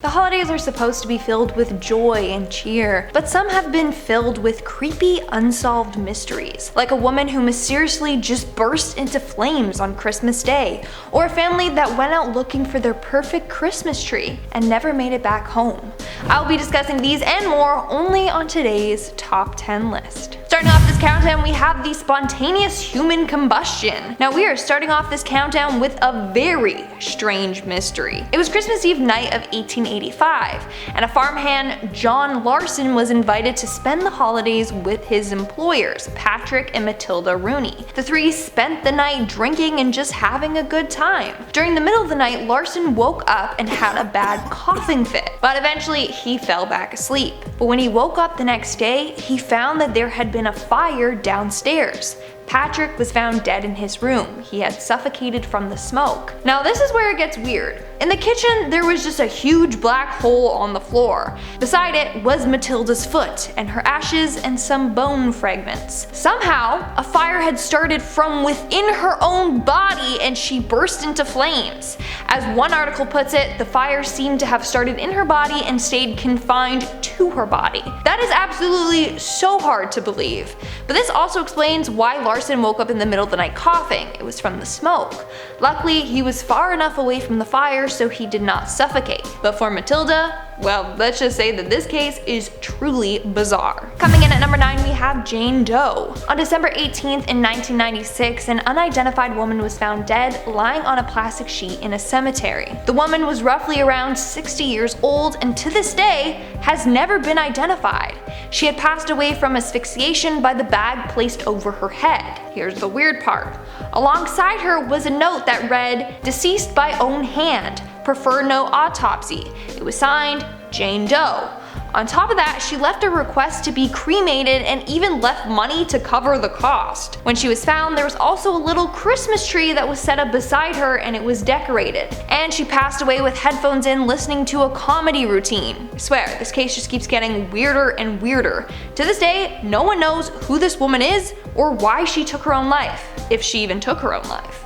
The holidays are supposed to be filled with joy and cheer, but some have been filled with creepy, unsolved mysteries, like a woman who mysteriously just burst into flames on Christmas Day, or a family that went out looking for their perfect Christmas tree and never made it back home. I'll be discussing these and more only on today's Top 10 list. Starting off this countdown, we have the spontaneous human combustion. Now we are starting off this countdown with a very strange mystery. It was Christmas Eve night of 1885, and a farmhand, John Larson, was invited to spend the holidays with his employers, Patrick and Matilda Rooney. The three spent the night drinking and just having a good time. During the middle of the night, Larson woke up and had a bad coughing fit, but eventually he fell back asleep. But when he woke up the next day, he found that there had been a fire downstairs. Patrick was found dead in his room. He had suffocated from the smoke. Now this is where it gets weird. In the kitchen, there was just a huge black hole on the floor. Beside it was Matilda's foot and her ashes and some bone fragments. Somehow, a fire had started from within her own body and she burst into flames. As one article puts it, the fire seemed to have started in her body and stayed confined to her body. That is absolutely so hard to believe. But this also explains why Larson woke up in the middle of the night coughing. It was from the smoke. Luckily, he was far enough away from the fire so he did not suffocate. But for Matilda, well, let's just say that this case is truly bizarre. Coming in at number 9, we have Jane Doe. On December 18th in 1996, an unidentified woman was found dead lying on a plastic sheet in a cemetery. The woman was roughly around 60 years old and to this day has never been identified. She had passed away from asphyxiation by the bag placed over her head. Here's the weird part. Alongside her was a note that read, "Deceased by own hand. Prefer no autopsy." It was signed Jane Doe. On top of that, she left a request to be cremated and even left money to cover the cost. When she was found, there was also a little Christmas tree that was set up beside her and it was decorated. And she passed away with headphones in listening to a comedy routine. I swear, this case just keeps getting weirder and weirder. To this day, no one knows who this woman is or why she took her own life, if she even took her own life.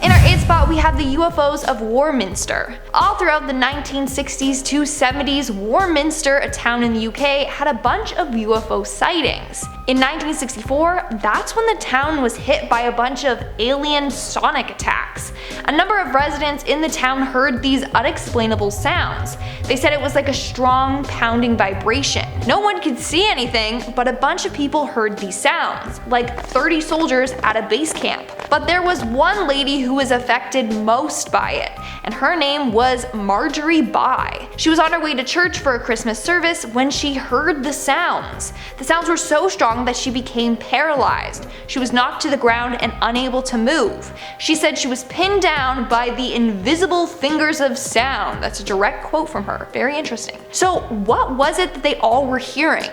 In our 8th spot, we have the UFOs of Warminster. All throughout the 1960s to 70s, Warminster, a town in the UK, had a bunch of UFO sightings. In 1964, that's when the town was hit by a bunch of alien sonic attacks. A number of residents in the town heard these unexplainable sounds. They said it was like a strong pounding vibration. No one could see anything, but a bunch of people heard these sounds, like 30 soldiers at a base camp. But there was one lady who was affected most by it, and her name was Marjorie Bye. She was on her way to church for a Christmas service when she heard the sounds. The sounds were so strong that she became paralyzed. She was knocked to the ground and unable to move. She said she was pinned down by the invisible fingers of sound. That's a direct quote from her. Very interesting. So what was it that they all were hearing?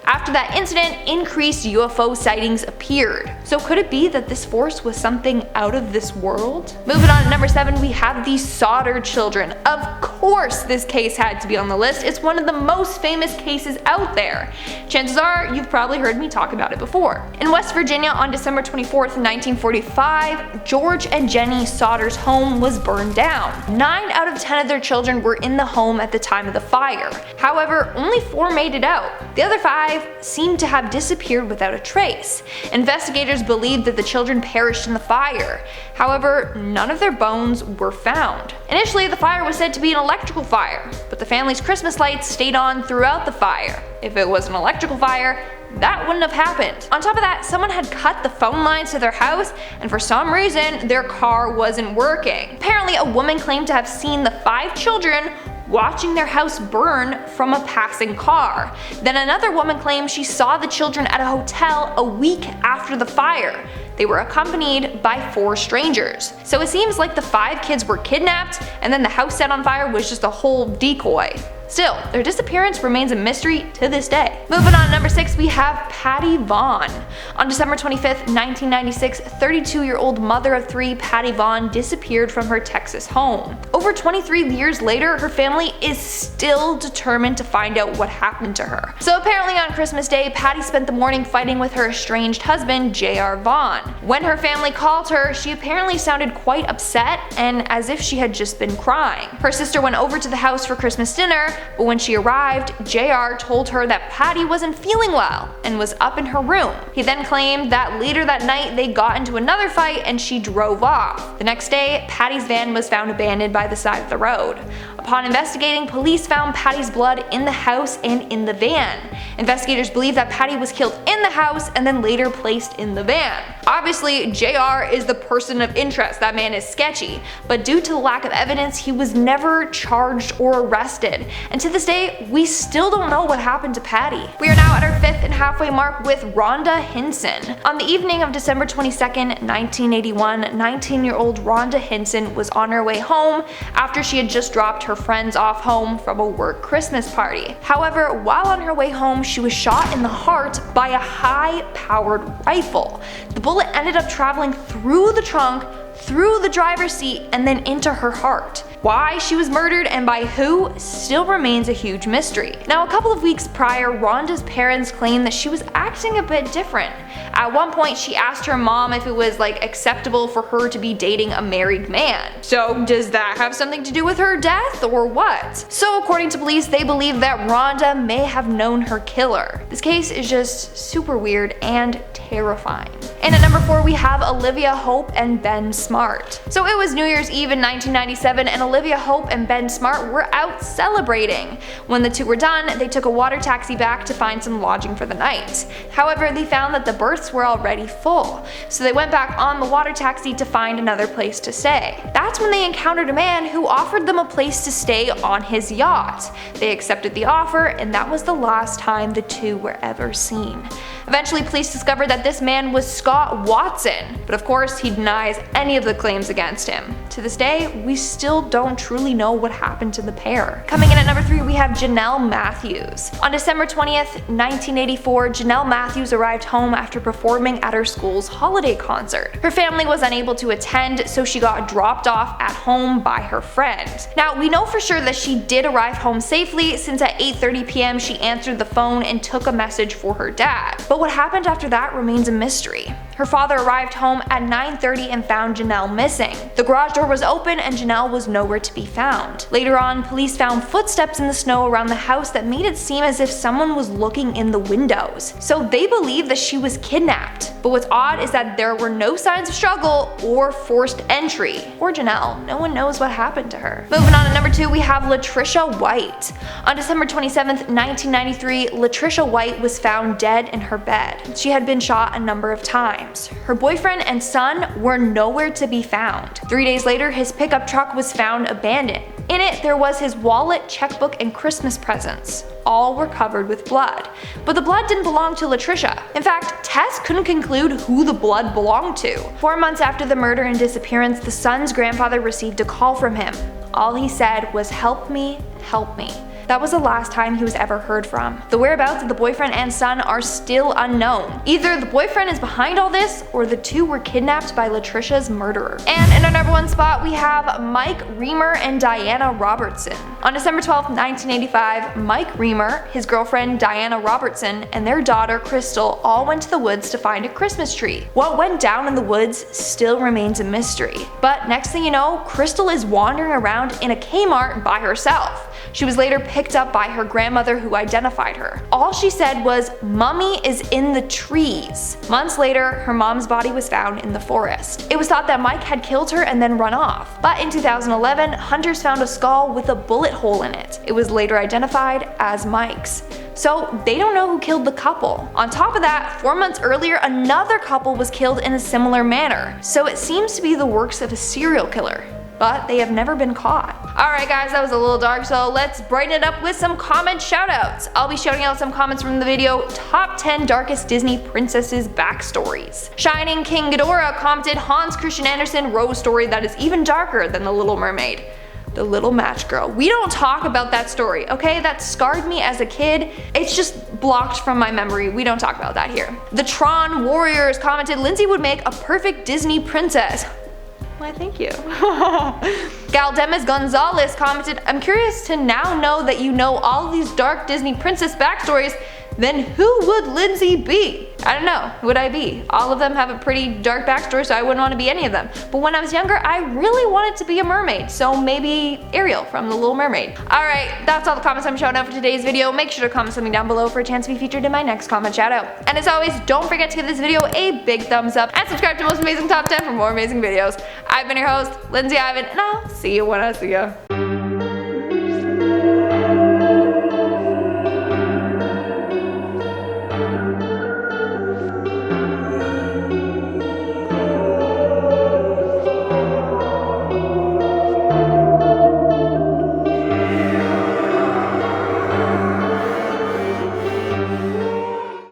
After that incident, increased UFO sightings appeared. So could it be that this force was something out of this world? Moving on to number 7, we have the SODDER children. Of course this case had to be on the list. It's one of the most famous cases out there. Chances are you've probably heard me talk about it before. In West Virginia on December 24th, 1945, George and Jenny SODDER's home was burned down. 9 out of 10 of their children were in the home at the time of the fire. However, only 4 made it out. The other 5 seemed to have disappeared without a trace. Investigators believed that the children perished in the fire. However, none of their bones were found. Initially, the fire was said to be an electrical fire, but the family's Christmas lights stayed on throughout the fire. If it was an electrical fire, that wouldn't have happened. On top of that, someone had cut the phone lines to their house, and for some reason, their car wasn't working. Apparently, a woman claimed to have seen the 5 children watching their house burn from a passing car. Then another woman claimed she saw the children at a hotel a week after the fire. They were accompanied by 4 strangers. So it seems like the 5 kids were kidnapped and then the house set on fire was just a whole decoy. Still, their disappearance remains a mystery to this day. Moving on to number 6, we have Patty Vaughn. On December 25th, 1996, 32-year-old mother of 3 Patty Vaughn disappeared from her Texas home. Over 23 years later, her family is still determined to find out what happened to her. So apparently on Christmas Day, Patty spent the morning fighting with her estranged husband, J.R. Vaughn. When her family called her, she apparently sounded quite upset and as if she had just been crying. Her sister went over to the house for Christmas dinner, but when she arrived, J.R. told her that Patty wasn't feeling well and was up in her room. He then claimed that later that night they got into another fight and she drove off. The next day, Patty's van was found abandoned by the side of the road. Upon investigating, police found Patty's blood in the house and in the van. Investigators believe that Patty was killed in the house and then later placed in the van. Obviously, JR is the person of interest. That man is sketchy, but due to the lack of evidence, he was never charged or arrested. And to this day, we still don't know what happened to Patty. We are now at our 5th and halfway mark with RHONDA HINSON. On the evening of December 22nd, 1981, 19-year-old RHONDA HINSON was on her way home after she had just dropped her friends off home from a work Christmas party. However, while on her way home, she was shot in the heart by a high-powered rifle. The bullet ended up traveling through the trunk, through the driver's seat, and then into her heart. Why she was murdered and by who still remains a huge mystery. Now, a couple of weeks prior, RHONDA's parents claimed that she was acting a bit different. At one point, she asked her mom if it was acceptable for her to be dating a married man. So does that have something to do with her death or what? So according to police, they believe that RHONDA may have known her killer. This case is just super weird and terrifying. And at number 4, we have Olivia Hope and Ben Smart. So it was New Year's Eve in 1997 and Olivia Hope and Ben Smart were out celebrating. When the two were done, they took a water taxi back to find some lodging for the night. However, they found that the berths were already full, so they went back on the water taxi to find another place to stay. That's when they encountered a man who offered them a place to stay on his yacht. They accepted the offer, and that was the last time the two were ever seen. Eventually, police discovered that this man was Scott Watson, but of course he denies any of the claims against him. To this day, we still don't truly know what happened to the pair. Coming in at number 3, we have Jonelle Matthews. On December 20th, 1984, Jonelle Matthews arrived home after performing at her school's holiday concert. Her family was unable to attend, so she got dropped off at home by her friend. Now, we know for sure that she did arrive home safely, since at 8:30 p.m. she answered the phone and took a message for her dad. But what happened after that remains a mystery. Her father arrived home at 9:30 and found Jonelle missing. The garage door was open and Jonelle was nowhere to be found. Later on, police found footsteps in the snow around the house that made it seem as if someone was looking in the windows. So they believe that she was kidnapped. But what's odd is that there were no signs of struggle or forced entry. Poor Jonelle, no one knows what happened to her. Moving on to number 2, we have LATRICIA White. On December 27th, 1993, LATRICIA White was found dead in her bed. She had been shot a number of times. Her boyfriend and son were nowhere to be found. 3 days later, his pickup truck was found abandoned. In it, there was his wallet, checkbook, and Christmas presents. All were covered with blood. But the blood didn't belong to LATRICIA. In fact, tests couldn't conclude who the blood belonged to. 4 months after the murder and disappearance, the son's grandfather received a call from him. All he said was, "Help me, help me." That was the last time he was ever heard from. The whereabouts of the boyfriend and son are still unknown. Either the boyfriend is behind all this, or the two were kidnapped by LATRICIA's murderer. And in our number 1 spot, we have Mike RIEMER and Diana Robertson. On December 12, 1985, Mike RIEMER, his girlfriend Diana Robertson, and their daughter Crystal all went to the woods to find a Christmas tree. What went down in the woods still remains a mystery. But next thing you know, Crystal is wandering around in a Kmart by herself. She was later picked up by her grandmother, who identified her. All she said was, "Mommy is in the trees." Months later, her mom's body was found in the forest. It was thought that Mike had killed her and then run off. But in 2011, hunters found a skull with a bullet hole in it. It was later identified as Mike's. So they don't know who killed the couple. On top of that, 4 months earlier, another couple was killed in a similar manner. So it seems to be the works of a serial killer, but they have never been caught. Alright guys, that was a little dark, so let's brighten it up with some comment shoutouts. I'll be shouting out some comments from the video, Top 10 Darkest Disney Princesses Backstories. Shining King Ghidorah commented, Hans Christian Andersen Rose story that is even darker than The Little Mermaid. the little match girl. We don't talk about that story, okay? That scarred me as a kid. It's just blocked from my memory. We don't talk about that here. The Tron Warriors commented, Lindsay would make a perfect Disney princess. Why, thank you. Galdemas Gonzalez commented, I'm curious to now know that you know all these dark Disney princess backstories, then who would Lindsay be? I don't know, who would I be? All of them have a pretty dark backstory, so I wouldn't want to be any of them. But when I was younger, I really wanted to be a mermaid, so maybe Ariel from The Little Mermaid. Alright, that's all the comments I'm showing up for today's video. Make sure to comment something down below for a chance to be featured in my next comment shoutout. And as always, don't forget to give this video a big thumbs up and subscribe to Most Amazing Top 10 for more amazing videos. I've been your host, Lindsay Ivan, and I'll see you when I see ya.